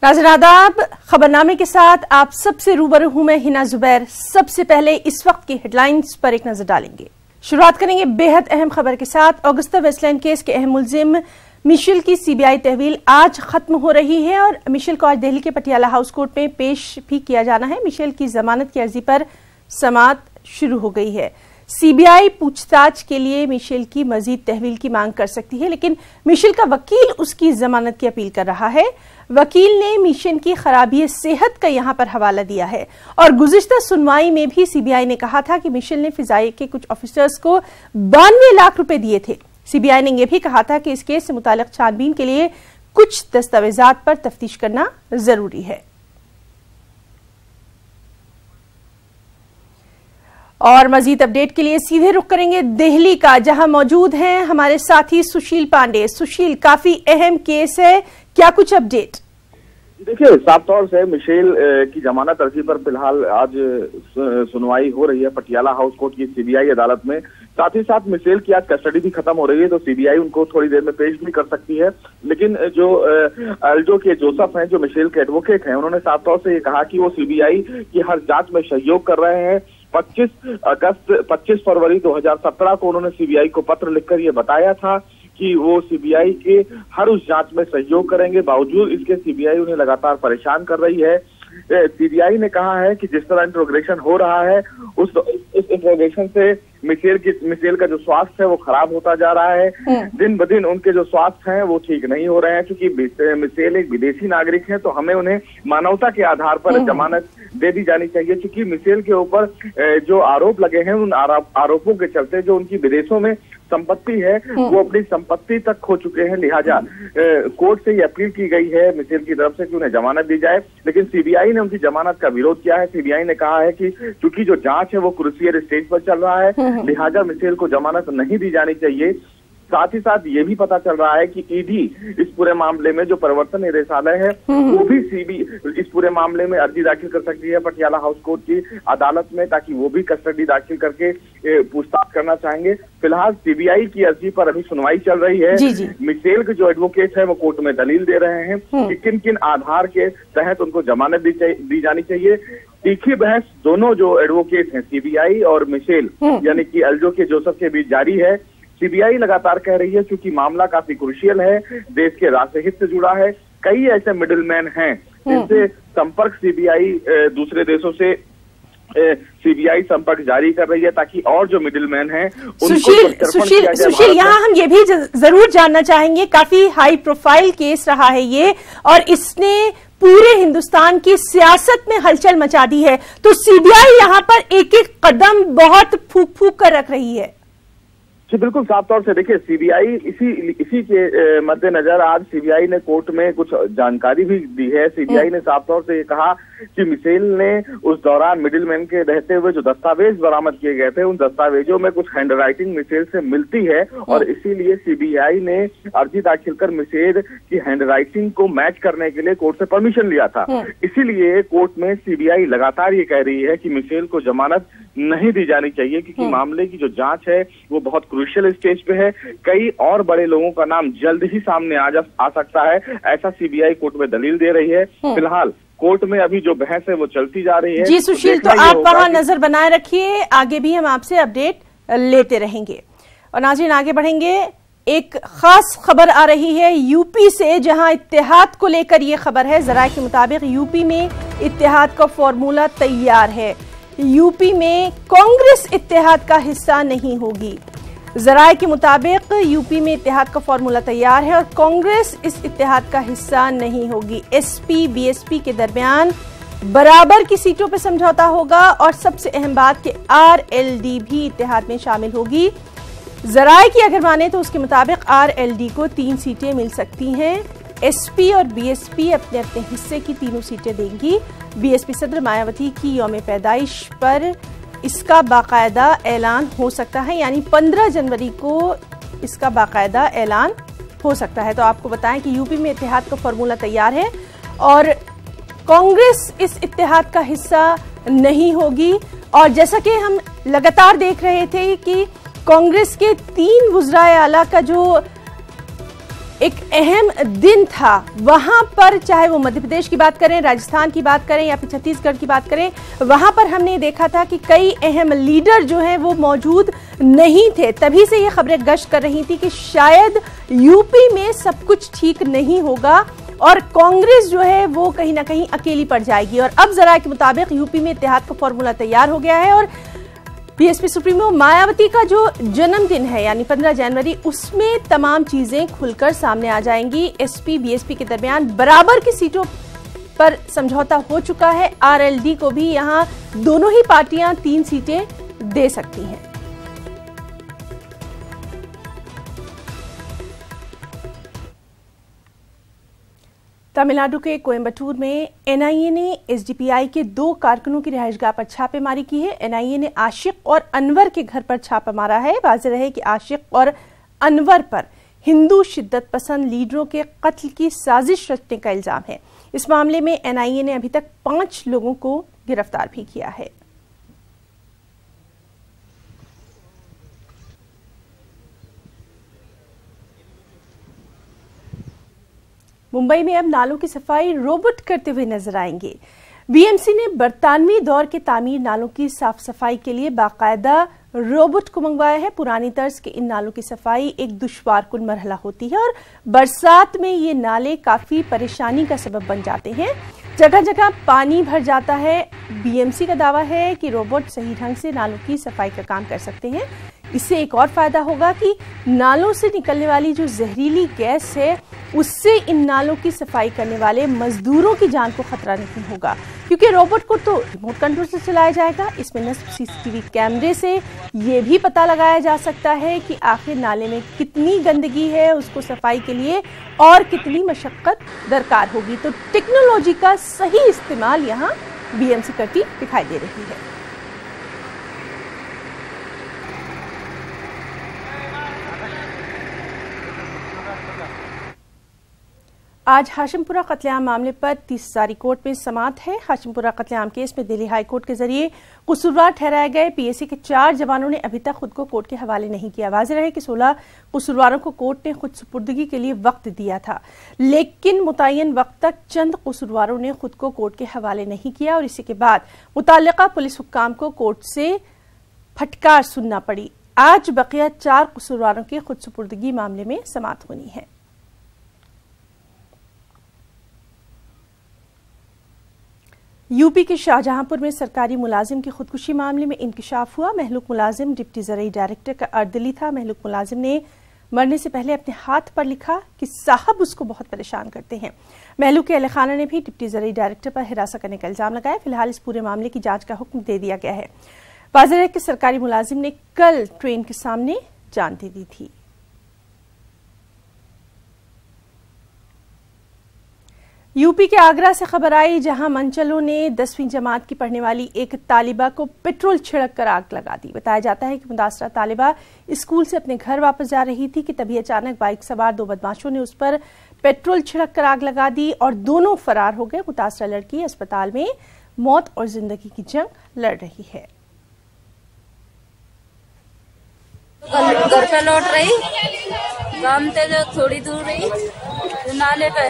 नाज़रीन आदाब, खबरनामे के साथ आप सबसे रूबरू हूं मैं हिना जुबैर। सबसे पहले इस वक्त की हेडलाइंस पर एक नजर डालेंगे। शुरुआत करेंगे बेहद अहम खबर के साथ। ऑगस्टा वेस्टलैंड केस के अहम मुलजिम मिशेल की सीबीआई तहवील आज खत्म हो रही है और मिशेल को आज दिल्ली के पटियाला हाउस कोर्ट में पेश भी किया जाना है। मिशेल की जमानत की अर्जी पर समाअत शुरू हो गई है। सीबीआई पूछताछ के लिए मिशेल की मजीद तहवील की मांग कर सकती है, लेकिन मिशेल का वकील उसकी जमानत की अपील कर रहा है। वकील ने मिशेल की खराबी सेहत का यहां पर हवाला दिया है और गुज़िश्ता सुनवाई में भी सीबीआई ने कहा था कि मिशेल ने फिजाई के कुछ ऑफिसर्स को 92 लाख रुपए दिए थे। सीबीआई ने यह भी कहा था कि इस केस से मुताल्लिक छानबीन के लिए कुछ दस्तावेजात पर तफ्तीश करना जरूरी है। और मजीद अपडेट के लिए सीधे रुख करेंगे दिल्ली का, जहां मौजूद हैं हमारे साथी सुशील पांडे। सुशील, काफी अहम केस है, क्या कुछ अपडेट? देखिए, साफ तौर से मिशेल की जमानत अर्जी पर फिलहाल आज सुनवाई हो रही है पटियाला हाउस कोर्ट की सीबीआई अदालत में। साथ ही साथ मिशेल की आज कस्टडी भी खत्म हो रही है, तो सीबीआई उनको थोड़ी देर में पेश भी कर सकती है। लेकिन जो अल्जो के जोसेफ हैं, जो मिशेल के एडवोकेट हैं, उन्होंने साफ तौर से ये कहा कि वो सीबीआई की हर जांच में सहयोग कर रहे हैं। 25 फरवरी 2017 को उन्होंने सीबीआई को पत्र लिखकर ये बताया था कि वो सीबीआई के हर उस जांच में सहयोग करेंगे। बावजूद इसके सीबीआई उन्हें लगातार परेशान कर रही है। सीबीआई ने कहा है कि जिस तरह इंट्रोगेशन हो रहा है उस इंट्रोगेशन से मिशेल का जो स्वास्थ्य है वो खराब होता जा रहा है। दिन ब दिन उनके जो स्वास्थ्य हैं वो ठीक नहीं हो रहे हैं। क्योंकि मिशेल एक विदेशी नागरिक है, तो हमें उन्हें मानवता के आधार पर जमानत दे दी जानी चाहिए। क्योंकि मिशेल के ऊपर जो आरोप लगे हैं, उन आरोपों के चलते जो उनकी विदेशों में संपत्ति है वो अपनी संपत्ति तक खो चुके हैं। लिहाजा कोर्ट से ये अपील की गई है मिशेल की तरफ से कि उन्हें जमानत दी जाए, लेकिन सीबीआई ने उनकी जमानत का विरोध किया है। सीबीआई ने कहा है कि चूंकि जो जांच है वो क्रूशियल स्टेज पर चल रहा है, लिहाजा मिशेल को जमानत नहीं दी जानी चाहिए। साथ ही साथ ये भी पता चल रहा है कि ईडी इस पूरे मामले में, जो प्रवर्तन निदेशालय है, वो भी इस पूरे मामले में अर्जी दाखिल कर सकती है पटियाला हाउस कोर्ट की अदालत में, ताकि वो भी कस्टडी दाखिल करके पूछताछ करना चाहेंगे। फिलहाल सीबीआई की अर्जी पर अभी सुनवाई चल रही है। मिशेल के जो एडवोकेट है वो कोर्ट में दलील दे रहे हैं कि किन किन आधार के तहत उनको जमानत दी जानी चाहिए। तीखी बहस दोनों जो एडवोकेट हैं, सीबीआई और मिशेल यानी कि अल्जो के जोसेफ के बीच जारी है। सीबीआई लगातार कह रही है क्योंकि मामला काफी क्रूशियल है, देश के राष्ट्रीय हित से जुड़ा है, कई ऐसे मिडिलमैन हैं जिनसे संपर्क सीबीआई दूसरे देशों से सीबीआई संपर्क जारी कर रही है, ताकि और जो मिडिलमैन हैं सुशील यहाँ हम ये भी जरूर जानना चाहेंगे, काफी हाई प्रोफाइल केस रहा है ये और इसने पूरे हिंदुस्तान की सियासत में हलचल मचा दी है, तो सीबीआई यहाँ पर एक एक कदम बहुत फूक फूक कर रख रही है। जी बिल्कुल, साफ तौर से देखिए, सीबीआई इसी के मद्देनजर आज सीबीआई ने कोर्ट में कुछ जानकारी भी दी है। सीबीआई ने साफ तौर से ये कहा कि मिशेल ने उस दौरान मिडिलमैन के रहते हुए जो दस्तावेज बरामद किए गए थे, उन दस्तावेजों में कुछ हैंडराइटिंग मिशेल से मिलती है और इसीलिए सीबीआई ने अर्जी दाखिल कर मिशेल की हैंडराइटिंग को मैच करने के लिए कोर्ट से परमिशन लिया था। इसीलिए कोर्ट में सीबीआई लगातार ये कह रही है कि मिशेल को जमानत नहीं दी जानी चाहिए, क्योंकि मामले की जो जांच है वो बहुत क्रूशियल स्टेज पे है। कई और बड़े लोगों का नाम जल्द ही सामने आ सकता है, ऐसा सीबीआई कोर्ट में दलील दे रही है। फिलहाल कोर्ट में अभी जो बहस है वो चलती जा रही है। जी सुशील, तो आप वहां नजर बनाए रखिए, आगे भी हम आपसे अपडेट लेते रहेंगे। और नाज़रीन आगे बढ़ेंगे, एक खास खबर आ रही है यूपी से, जहां इत्तेहाद को लेकर ये खबर है। जराए के मुताबिक यूपी में इत्तेहाद का फॉर्मूला तैयार है। यूपी में कांग्रेस इत्तेहाद का हिस्सा नहीं होगी। जराए के मुताबिक यूपी में इत्तेहाद का फॉर्मूला तैयार है और कांग्रेस इस इत्तेहाद का हिस्सा नहीं होगी। एसपी बीएसपी के दरमियान बराबर की सीटों पर समझौता होगा और सबसे अहम बात कि आरएलडी भी इत्तेहाद में शामिल होगी। जराए की अगर माने तो उसके मुताबिक आरएलडी को 3 सीटें मिल सकती हैं। एसपी और बीएसपी अपने अपने हिस्से की 3 सीटें देंगी। बीएसपी सदर मायावती की यौम पैदाइश पर इसका बाकायदा ऐलान हो सकता है, यानी 15 जनवरी को इसका बाकायदा ऐलान हो सकता है। तो आपको बताएं कि यूपी में इत्तेहाद का फॉर्मूला तैयार है और कांग्रेस इस इत्तेहाद का हिस्सा नहीं होगी। और जैसा कि हम लगातार देख रहे थे कि कांग्रेस के 3 वुज़राए आला का जो एक अहम दिन था। वहां पर चाहे वो मध्य प्रदेश की बात करें, राजस्थान की बात करें या फिर छत्तीसगढ़ की बात करें, वहां पर हमने देखा था कि कई अहम लीडर जो हैं वो मौजूद नहीं थे। तभी से ये खबरें गश्त कर रही थी कि शायद यूपी में सब कुछ ठीक नहीं होगा और कांग्रेस जो है वो कहीं ना कहीं अकेली पड़ जाएगी। और अब जरा के मुताबिक यूपी में इत्तेहाद का फॉर्मूला तैयार हो गया है और बीएसपी सुप्रीमो मायावती का जो जन्मदिन है यानी 15 जनवरी, उसमें तमाम चीजें खुलकर सामने आ जाएंगी। एसपी बीएसपी के दरमियान बराबर की सीटों पर समझौता हो चुका है। आरएलडी को भी यहां दोनों ही पार्टियां 3 सीटें दे सकती हैं। तमिलनाडु के कोयम्बटूर में एनआईए ने एसडीपीआई के 2 कारकुनों की रिहाइशगाह पर छापेमारी की है। एनआईए ने आशिक और अनवर के घर पर छापा मारा है। वाज़ेह रहे कि आशिक और अनवर पर हिंदू शिद्दत पसंद लीडरों के कत्ल की साजिश रचने का इल्जाम है। इस मामले में एनआईए ने अभी तक 5 लोगों को गिरफ्तार भी किया है। मुंबई में अब नालों की सफाई रोबोट करते हुए नजर आएंगे। बीएमसी ने बरतानवी दौर के तामीर नालों की साफ सफाई के लिए बाकायदा रोबोट को मंगवाया है। पुरानी तर्ज के इन नालों की सफाई एक दुश्वारकुन मरहला होती है और बरसात में ये नाले काफी परेशानी का सबब बन जाते हैं। जगह जगह पानी भर जाता है। बीएमसी का दावा है कि रोबोट सही ढंग से नालों की सफाई का काम कर सकते हैं। इससे एक और फायदा होगा कि नालों से निकलने वाली जो जहरीली गैस है उससे इन नालों की सफाई करने वाले मजदूरों की जान को खतरा नहीं होगा, क्योंकि रोबोट को तो रिमोट कंट्रोल से चलाया जाएगा। इसमें नस्ब सीसीटीवी कैमरे से ये भी पता लगाया जा सकता है कि आखिर नाले में कितनी गंदगी है, उसको सफाई के लिए और कितनी मशक्कत दरकार होगी। तो टेक्नोलॉजी का सही इस्तेमाल यहाँ बीएमसी करती दिखाई दे रही है। आज हाशिमपुरा कत्लेआम मामले पर 30 हजारी कोर्ट में समाअत है। हाशिमपुरा कत्लेआम केस में दिल्ली हाई कोर्ट के जरिए कसूरवार ठहराए गए पीएसी के 4 जवानों ने अभी तक खुद को कोर्ट के हवाले नहीं किया। वाज़ेह रहे कि 16 कसूरवारों को कोर्ट ने खुद सुपुर्दगी के लिए वक्त दिया था, लेकिन मुतय्यन वक्त तक चंद कसूरवारों ने खुद को कोर्ट के हवाले नहीं किया और इसी के बाद मुताल्लिका पुलिस हुक्काम को कोर्ट से फटकार सुनना पड़ी। आज बकिया 4 कसूरवारों की खुद सुपुर्दगी मामले में समाअत होनी है। यूपी के शाहजहांपुर में सरकारी मुलाजिम की खुदकुशी मामले में इंकिशाफ हुआ। महलूक मुलाजिम डिप्टी ज़रई डायरेक्टर का अर्दली था। महलूक मुलाजिम ने मरने से पहले अपने हाथ पर लिखा कि साहब उसको बहुत परेशान करते हैं। महलूक के अहले खाना ने भी डिप्टी ज़रई डायरेक्टर पर हिरासत करने का इल्जाम लगाया। फिलहाल इस पूरे मामले की जांच का हुक्म दे दिया गया है। वाज़ेह है कि सरकारी मुलाजिम ने कल ट्रेन के सामने जान दे दी थी। यूपी के आगरा से खबर आई, जहां मनचलों ने 10वीं जमात की पढ़ने वाली एक तालिबा को पेट्रोल छिड़क कर आग लगा दी। बताया जाता है कि मुतासरा तालिबा स्कूल से अपने घर वापस जा रही थी कि तभी अचानक बाइक सवार 2 बदमाशों ने उस पर पेट्रोल छिड़क कर आग लगा दी और दोनों फरार हो गए। मुतासरा लड़की अस्पताल में मौत और जिंदगी की जंग लड़ रही है। घर पे लौट रही, गांव से जो थोड़ी दूर रही, नाले पे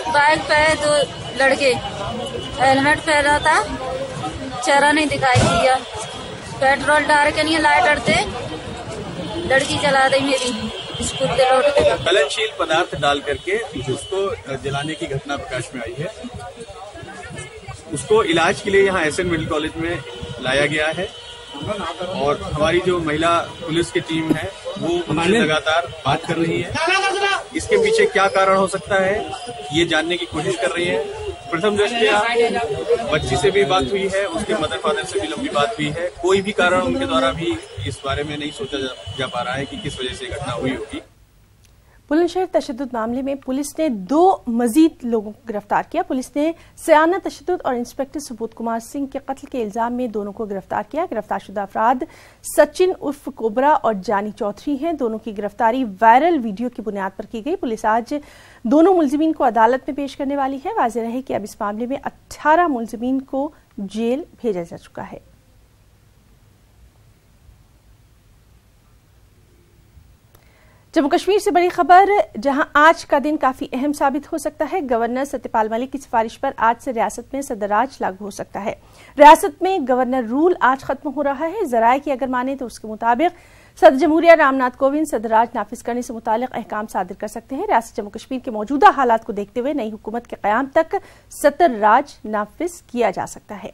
बाइक पे 2 लड़के, हेलमेट पहना था, चेहरा नहीं दिखाई दिया, पेट्रोल डाल के नहीं लाइट अड़ते, लड़की जला दी मेरी स्कूल के लौट के। ज्वलनशील पदार्थ डाल करके उसको जलाने की घटना प्रकाश में आई है। उसको इलाज के लिए यहाँ एसएन मेडिकल कॉलेज में लाया गया है और हमारी जो महिला पुलिस की टीम है वो उनसे लगातार बात कर रही है। इसके पीछे क्या कारण हो सकता है ये जानने की कोशिश कर रही है। प्रथम दृष्टया बच्ची से भी बात हुई है, उसके मदर फादर से भी लंबी बात हुई है। कोई भी कारण उनके द्वारा भी इस बारे में नहीं सोचा जा पा रहा है कि किस वजह से घटना हुई होगी। बुलंदशहर तशद्दुद मामले में पुलिस ने 2 मजीद लोगों को गिरफ्तार किया। पुलिस ने सयाना तशद्दुद और इंस्पेक्टर सुबोध कुमार सिंह के कत्ल के इल्जाम में दोनों को गिरफ्तार किया। गिरफ्तारशुदा अफराद सचिन उर्फ कोबरा और जानी चौधरी हैं। दोनों की गिरफ्तारी वायरल वीडियो की बुनियाद पर की गई। पुलिस आज दोनों मुलजिमीन को अदालत में पेश करने वाली है। वाज़ेह रहे कि अब इस मामले में 18 मुलजिमीन को जेल भेजा जा चुका है। जम्मू कश्मीर से बड़ी खबर, जहां आज का दिन काफी अहम साबित हो सकता है। गवर्नर सत्यपाल मलिक की सिफारिश पर आज से रियासत में सदराज लागू हो सकता है। रियासत में गवर्नर रूल आज खत्म हो रहा है। जराये की अगर माने तो उसके मुताबिक सदर जमहूरिया रामनाथ कोविंद सदराज नाफिज करने से मुतालिक अहकाम सादिर कर सकते हैं। रियासत जम्मू कश्मीर के मौजूदा हालात को देखते हुए नई हुकूमत के क़याम तक सदराज नाफिज किया जा सकता है।